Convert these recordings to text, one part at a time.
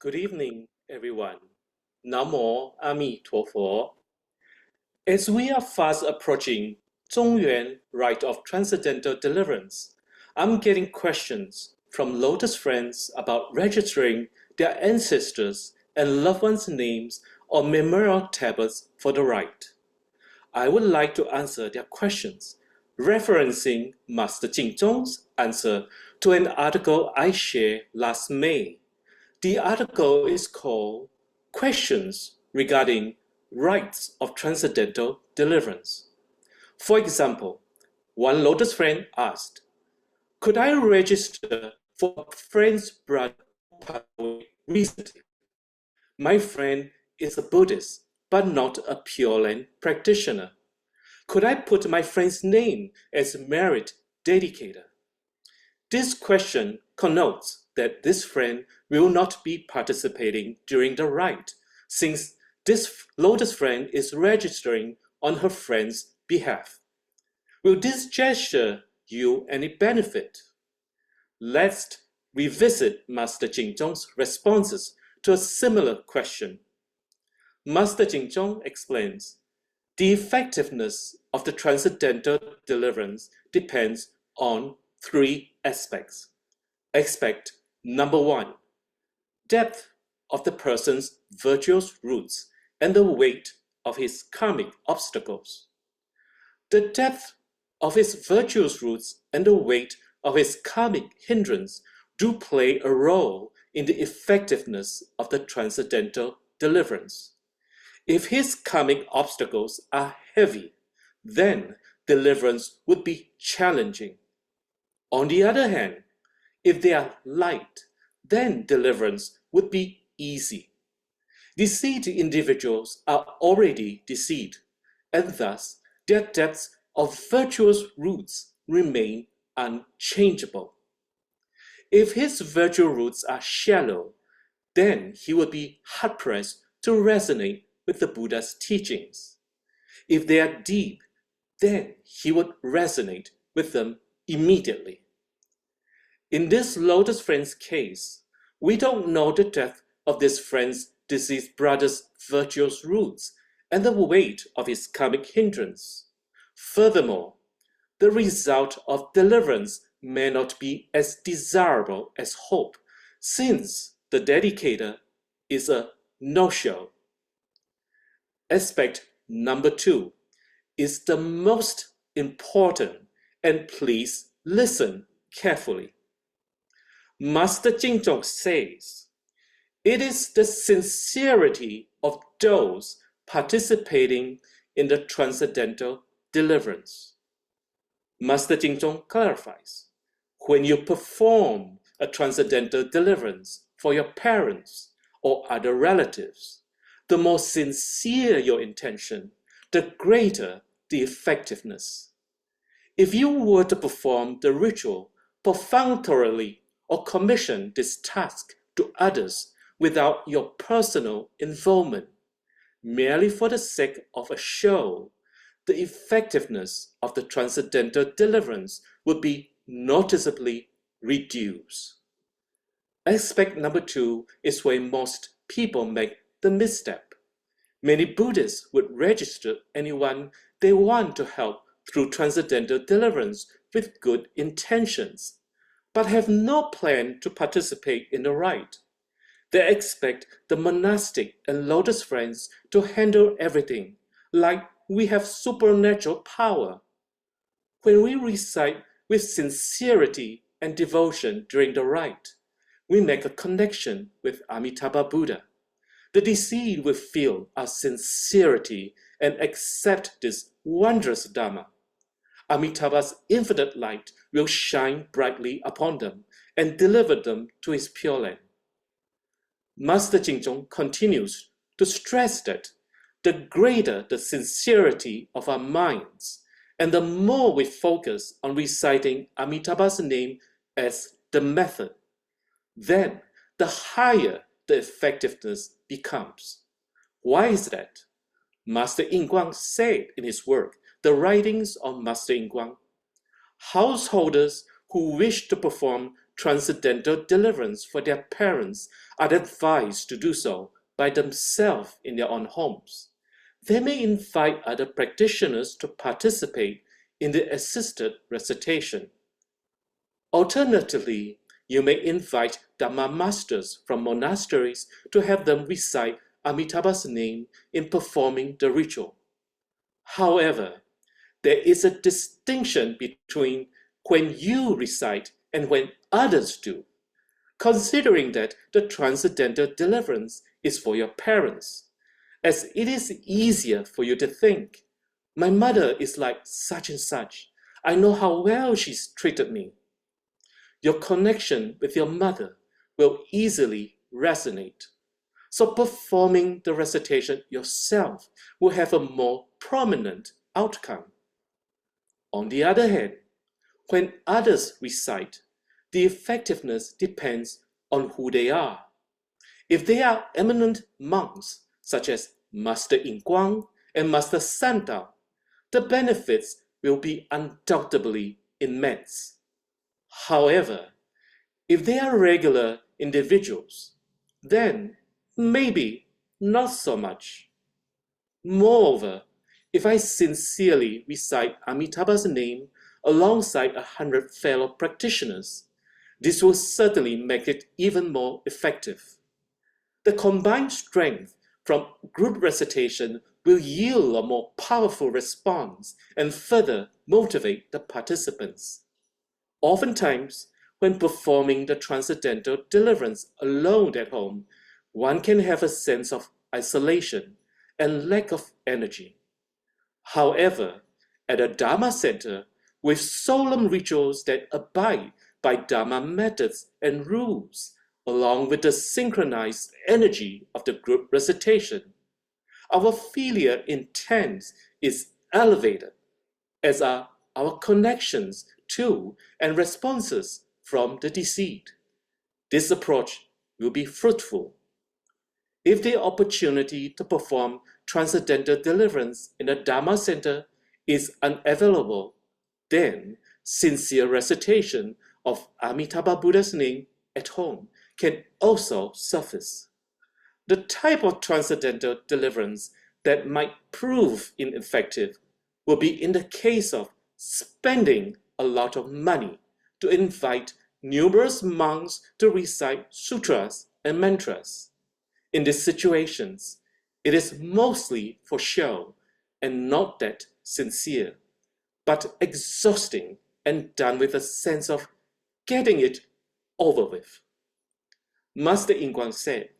Good evening, everyone. Namo Amituofo. As we are fast approaching Zhongyuan Rite of Transcendental Deliverance, I'm getting questions from Lotus friends about registering their ancestors and loved ones' names on memorial tablets for the rite. I would like to answer their questions, referencing Master Jingzong's answer to an article I shared last May. The article is called Questions Regarding Rites of Transcendental Deliverance. For example, one Lotus friend asked, could I register for a friend's brother who passed away recently? My friend is a Buddhist, but not a Pure Land practitioner. Could I put my friend's name as married dedicator? This question connotes that this friend will not be participating during the rite, since this Lotus friend is registering on her friend's behalf. Will this gesture yield any benefit? Let's revisit Master Jingzong's responses to a similar question. Master Jingzong explains, the effectiveness of the transcendental deliverance depends on three aspects. Aspect number one, depth of the person's virtuous roots and the weight of his karmic obstacles. The depth of his virtuous roots and the weight of his karmic hindrance do play a role in the effectiveness of the transcendental deliverance. If his karmic obstacles are heavy, then deliverance would be challenging. On the other hand, if they are light, then deliverance would be easy. Deceived individuals are already deceived, and thus their depths of virtuous roots remain unchangeable. If his virtual roots are shallow, then he would be hard-pressed to resonate with the Buddha's teachings. If they are deep, then he would resonate with them immediately. In this Lotus friend's case, we don't know the depth of this friend's deceased brother's virtuous roots and the weight of his karmic hindrance. Furthermore, the result of deliverance may not be as desirable as hope, since the dedicator is a no-show. Aspect number two is the most important, and please listen carefully. Master Jingzong says, it is the sincerity of those participating in the transcendental deliverance. Master Jingzong clarifies, when you perform a transcendental deliverance for your parents or other relatives, the more sincere your intention, the greater the effectiveness. If you were to perform the ritual perfunctorily or commission this task to others without your personal involvement, merely for the sake of a show, the effectiveness of the transcendental deliverance would be noticeably reduced. Aspect number two is where most people make the misstep. Many Buddhists would register anyone they want to help through transcendental deliverance with good intentions, but have no plan to participate in the rite. They expect the monastic and Lotus friends to handle everything, like we have supernatural power. When we recite with sincerity and devotion during the rite, we make a connection with Amitabha Buddha. The deceived will feel our sincerity and accept this wondrous Dharma. Amitabha's infinite light will shine brightly upon them and deliver them to his Pure Land. Master Jingzong continues to stress that the greater the sincerity of our minds, and the more we focus on reciting Amitabha's name as the method, then the higher the effectiveness becomes. Why is that? Master Yingguang said in his work, The Writings of Master Yingguang, householders who wish to perform transcendental deliverance for their parents are advised to do so by themselves in their own homes. They may invite other practitioners to participate in the assisted recitation. Alternatively, you may invite Dharma masters from monasteries to have them recite Amitabha's name in performing the ritual. However, there is a distinction between when you recite and when others do, considering that the transcendental deliverance is for your parents, as it is easier for you to think, my mother is like such and such. I know how well she's treated me. Your connection with your mother will easily resonate. So performing the recitation yourself will have a more prominent outcome. On the other hand, when others recite, the effectiveness depends on who they are. If they are eminent monks, such as Master Jingzong and Master Santao, the benefits will be undoubtedly immense. However, if they are regular individuals, then maybe not so much. Moreover, if I sincerely recite Amitabha's name alongside 100 fellow practitioners, this will certainly make it even more effective. The combined strength from group recitation will yield a more powerful response and further motivate the participants. Oftentimes, when performing the transcendental deliverance alone at home, one can have a sense of isolation and lack of energy. However, at a Dharma center, with solemn rituals that abide by Dharma methods and rules, along with the synchronized energy of the group recitation, our filial intent is elevated, as are our connections to and responses from the deceased. This approach will be fruitful. If the opportunity to perform transcendental deliverance in a Dharma center is unavailable, then sincere recitation of Amitabha Buddha's name at home can also suffice. The type of transcendental deliverance that might prove ineffective will be in the case of spending a lot of money to invite numerous monks to recite sutras and mantras. In these situations, it is mostly for show and not that sincere, but exhausting and done with a sense of getting it over with. Master Jingzong said,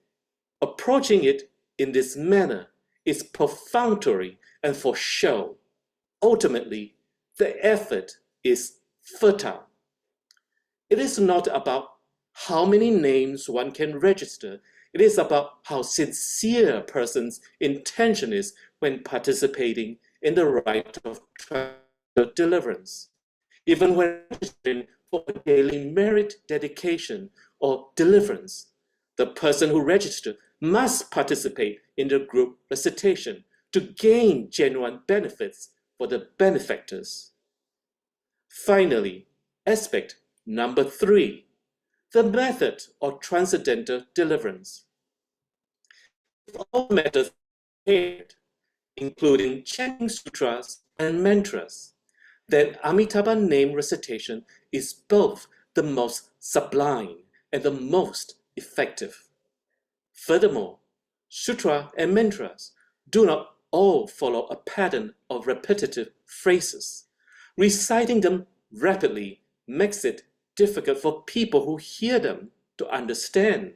approaching it in this manner is perfunctory and for show. Ultimately, the effort is futile. It is not about how many names one can register. It is about how sincere a person's intention is when participating in the rite of deliverance. Even when registering for a daily merit dedication or deliverance, the person who registered must participate in the group recitation to gain genuine benefits for the benefactors. Finally, aspect number 3, the method of transcendental deliverance. If all methods are prepared, including chanting sutras and mantras, then Amitabha name recitation is both the most sublime and the most effective. Furthermore, sutra and mantras do not all follow a pattern of repetitive phrases. Reciting them rapidly makes it difficult for people who hear them to understand,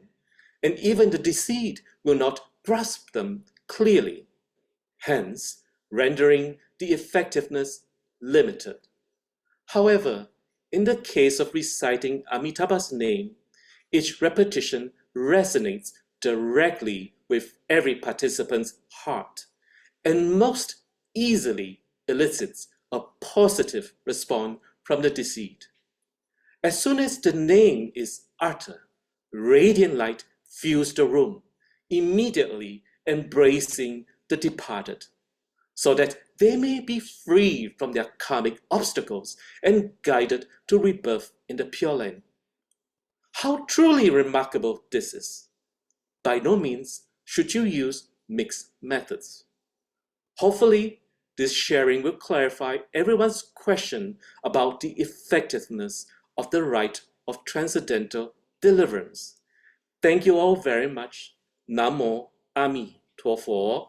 and even the deceased will not grasp them clearly, hence rendering the effectiveness limited. However, in the case of reciting Amitabha's name, each repetition resonates directly with every participant's heart and most easily elicits a positive response from the deceased. As soon as the name is uttered, radiant light fills the room, immediately embracing the departed, so that they may be freed from their karmic obstacles and guided to rebirth in the Pure Land. How truly remarkable this is. By no means should you use mixed methods. Hopefully, this sharing will clarify everyone's question about the effectiveness of the rite of transcendental deliverance. Thank you all very much. Namo Amituofo.